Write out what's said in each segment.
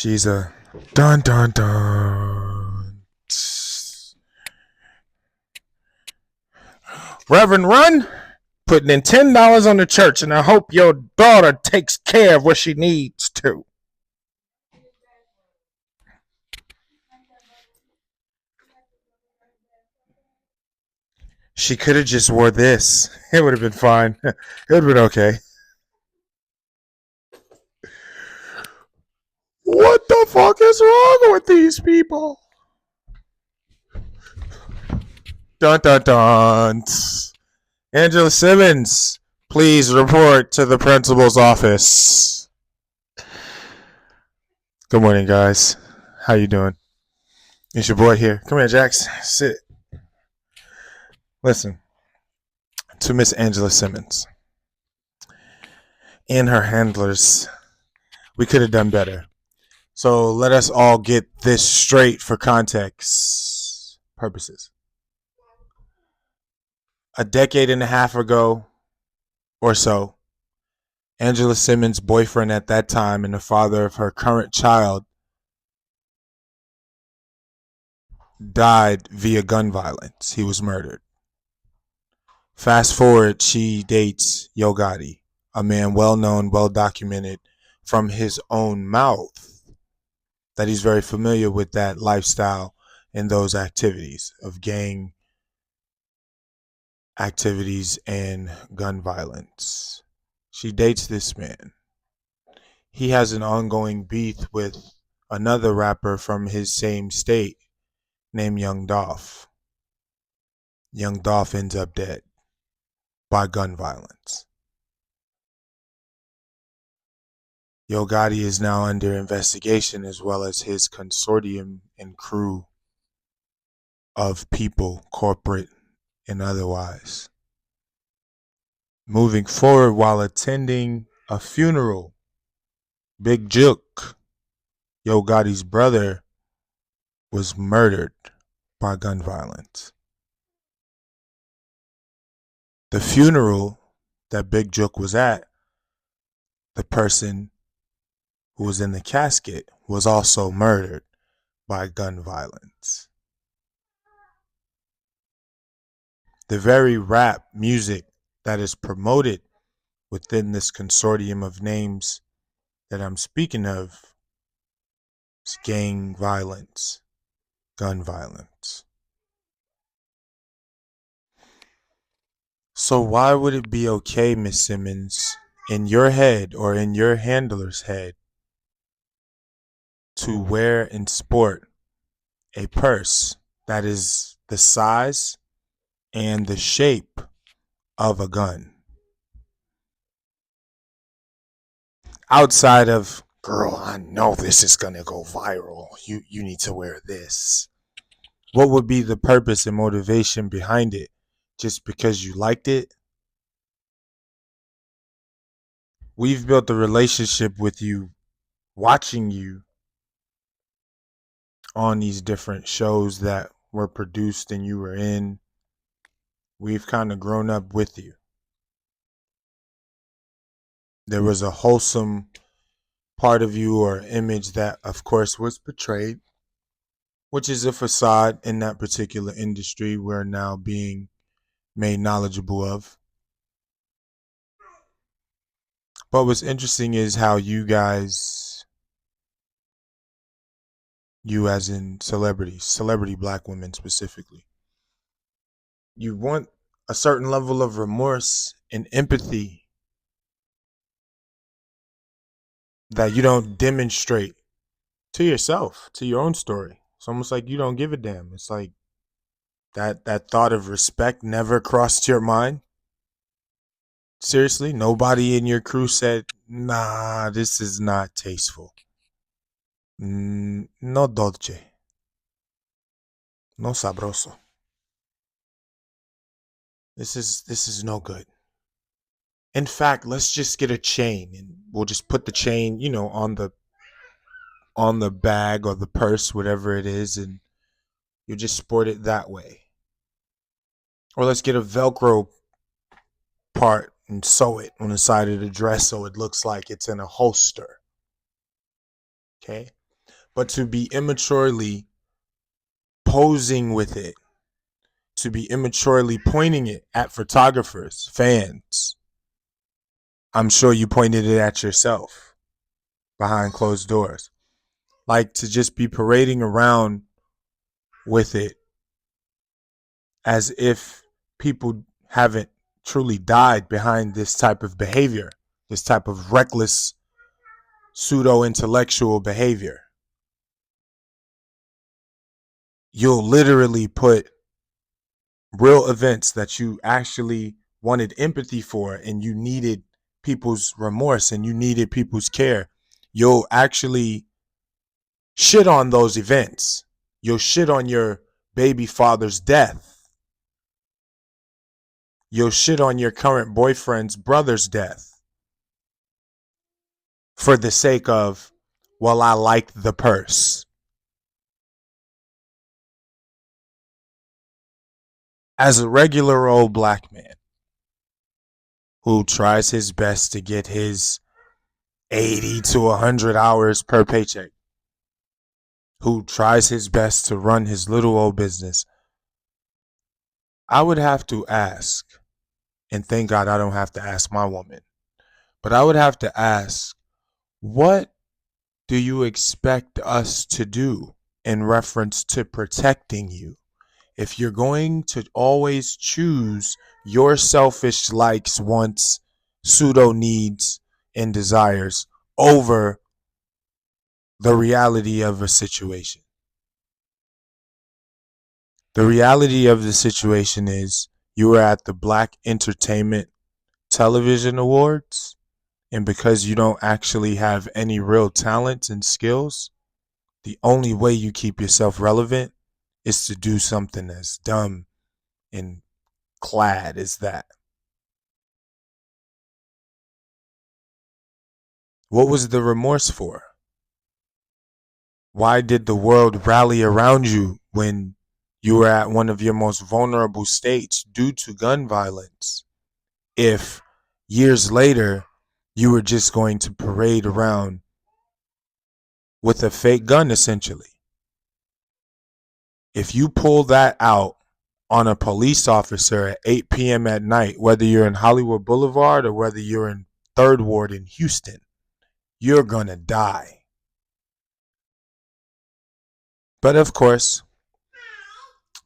She's a dun dun dun. Reverend Run, putting in $10 on the church, and I hope your daughter takes care of what she needs to. She could have just wore this. It would have been fine. It would have been okay. What the fuck is wrong with these people? Dun dun dun. Angela Simmons, please report to the principal's office. Good morning, guys. How you doing? It's your boy here. Come here, Jax. Sit. Listen, to Miss Angela Simmons and her handlers, we could have done better. So let us all get this straight for context purposes. A decade and a half ago or so, Angela Simmons' boyfriend at that time and the father of her current child died via gun violence. He was murdered. Fast forward, she dates Yo Gotti, a man well known, well documented from his own mouth that he's very familiar with that lifestyle and those activities of gang activities and gun violence. She dates this man. He has an ongoing beef with another rapper from his same state named Young Dolph. Young Dolph ends up dead by gun violence. Yo Gotti is now under investigation, as well as his consortium and crew of people, corporate and otherwise. Moving forward, while attending a funeral, Big Jook, Yo Gotti's brother, was murdered by gun violence. The funeral that Big Jook was at, the person who was in the casket was also murdered by gun violence. The very rap music that is promoted within this consortium of names that I'm speaking of is gang violence, gun violence. So why would it be okay, Miss Simmons, in your head or in your handler's head, to wear and sport a purse that is the size and the shape of a gun? Outside of, girl, I know this is gonna go viral. You need to wear this. What would be the purpose and motivation behind it? Just because you liked it? We've built a relationship with you, watching you on these different shows that were produced and you were in. We've kind of grown up with you. There was a wholesome part of you or image that, of course, was portrayed, which is a facade in that particular industry we're now being made knowledgeable of. But what's interesting is how you guys, you as in celebrities, celebrity black women specifically, you want a certain level of remorse and empathy that you don't demonstrate to yourself, to your own story. It's almost like you don't give a damn. It's like that thought of respect never crossed your mind. Seriously, nobody in your crew said, nah, this is not tasteful. No dolce. No sabroso. This is no good. In fact, let's just get a chain and we'll just put the chain, on the bag or the purse, whatever it is, and you just sport it that way. Or let's get a Velcro part and sew it on the side of the dress so it looks like it's in a holster. Okay? but to be immaturely posing with it, to be immaturely pointing it at photographers, fans. I'm sure you pointed it at yourself behind closed doors. Like to just be parading around with it as if people haven't truly died behind this type of behavior, this type of reckless, pseudo-intellectual behavior. You'll literally put real events that you actually wanted empathy for and you needed people's remorse and you needed people's care. You'll actually shit on those events. You'll shit on your baby father's death. You'll shit on your current boyfriend's brother's death for the sake of, well, I like the purse. As a regular old black man who tries his best to get his 80 to 100 hours per paycheck, who tries his best to run his little old business, I would have to ask, and thank God I don't have to ask my woman, but I would have to ask, what do you expect us to do in reference to protecting you? If you're going to always choose your selfish likes, wants, pseudo needs, and desires over the reality of a situation. The reality of the situation is you were at the Black Entertainment Television Awards, and because you don't actually have any real talents and skills, the only way you keep yourself relevant is to do something as dumb and clad as that. What was the remorse for? Why did the world rally around you when you were at one of your most vulnerable states due to gun violence? If years later you were just going to parade around with a fake gun, essentially. If you pull that out on a police officer at 8 p.m. at night, whether you're in Hollywood Boulevard or whether you're in 3rd Ward in Houston, you're going to die. But of course,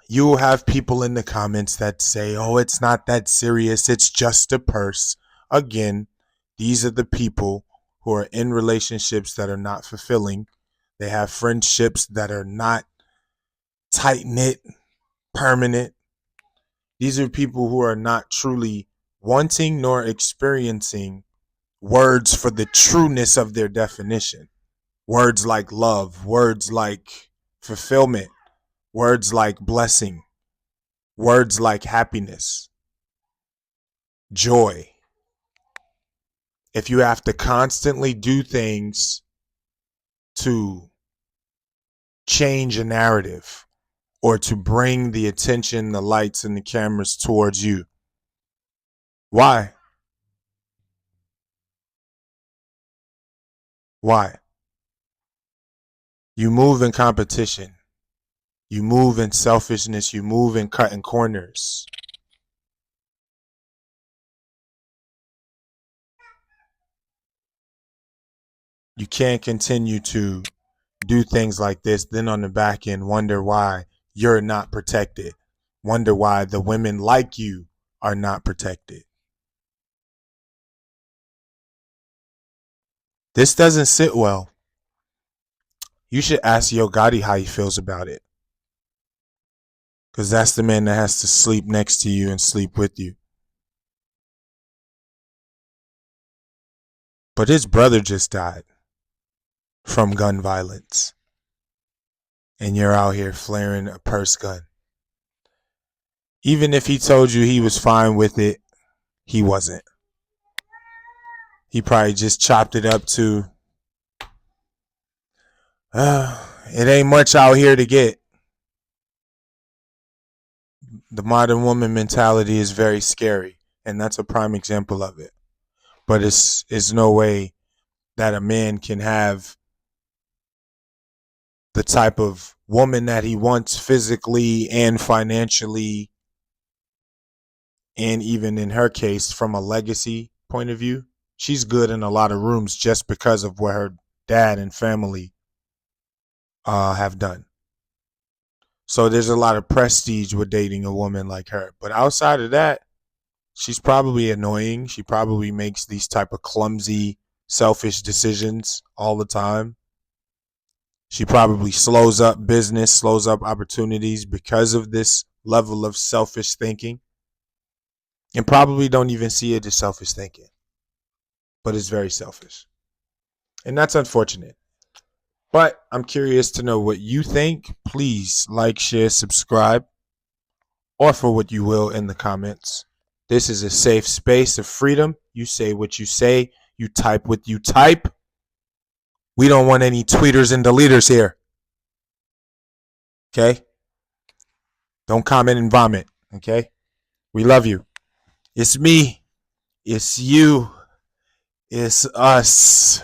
you will have people in the comments that say, oh, it's not that serious. It's just a purse. Again, these are the people who are in relationships that are not fulfilling. They have friendships that are not tight-knit, permanent. These are people who are not truly wanting nor experiencing words for the trueness of their definition. Words like love, words like fulfillment, words like blessing, words like happiness, joy. If you have to constantly do things to change a narrative or to bring the attention, the lights, and the cameras towards you, why? Why? You move in competition. You move in selfishness. You move in cutting corners. You can't continue to do things like this, then on the back end wonder why you're not protected. Wonder why the women like you are not protected. This doesn't sit well. You should ask Yo Gotti how he feels about it. Because that's the man that has to sleep next to you and sleep with you. But his brother just died from gun violence. And you're out here flaring a purse gun. Even if he told you he was fine with it, he wasn't. He probably just chopped it up to, it ain't much out here to get. The modern woman mentality is very scary, and that's a prime example of it. But it's no way that a man can have the type of woman that he wants physically and financially, and even in her case, from a legacy point of view. She's good in a lot of rooms just because of what her dad and family have done. So there's a lot of prestige with dating a woman like her. But outside of that, she's probably annoying. She probably makes these type of clumsy, selfish decisions all the time. She probably slows up business, slows up opportunities because of this level of selfish thinking. And probably don't even see it as selfish thinking. But it's very selfish. And that's unfortunate. But I'm curious to know what you think. Please like, share, subscribe, offer what you will in the comments. This is a safe space of freedom. You say what you say. You type what you type. We don't want any tweeters and deleters here. Okay? Don't comment and vomit. Okay? We love you. It's me. It's you. It's us.